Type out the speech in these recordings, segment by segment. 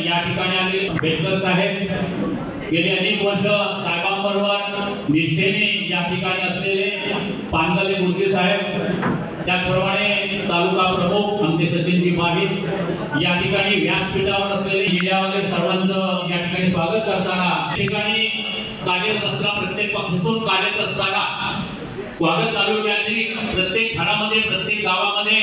या ठिकाणी आलेले बेटकर साहेब गेली अनेक वर्ष साहेबांबरोबर निष्ठेने या ठिकाणी असलेले पानगले गुरुजी साहेब, त्याचप्रमाणे तालुका प्रमुख आमचे सचिनजी पाटील या ठिकाणी व्यासपीठावर असलेले मीडियावाले सर्वांचं या ठिकाणी स्वागत करताना या ठिकाणी कार्यरत असताना प्रत्येक पक्षातून कार्यरत असताना वागद तालुक्याची प्रत्येक घरामध्ये प्रत्येक गावामध्ये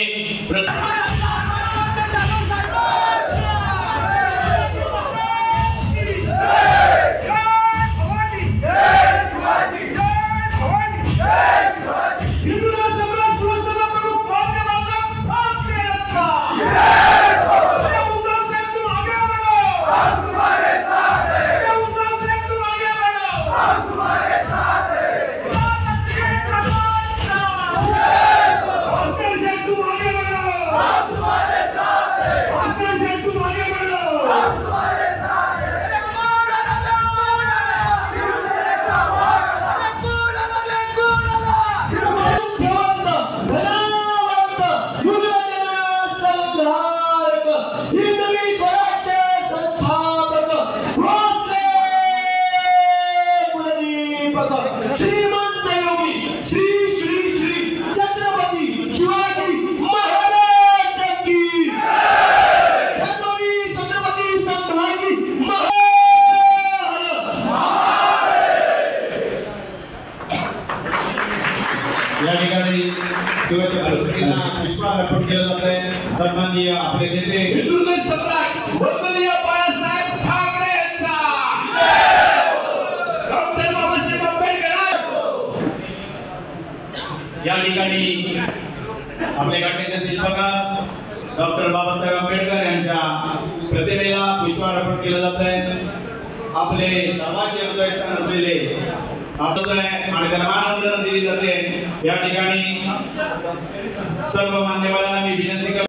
श्रीमंत योगी श्री श्री श्री छत्रपती शिवाजी महाराज की छत्रपती संभाजी महाराज। या ठिकाणी शिवाजी महाराजांना पुष्पहार अर्पण केला जात आहे। सन्माननीय आपले नेते हिंदुत्व सम्राट वंदनीय बाळासाहेब ठाकरे यांचा डॉक्टर बाबासाहेब आंबेडकर या ठिकाणी आपले घटनेचे शिल्पकार डॉक्टर बाबासाहेब आंबेडकर यांच्या प्रतिमेला पुष्पहार अर्पण केला जात आहे। आपले सर्वांचे हृदयस्थान असलेले आणि त्यांना मानवंदना दिली जाते। या ठिकाणी सर्व मान्यवरांना मी विनंती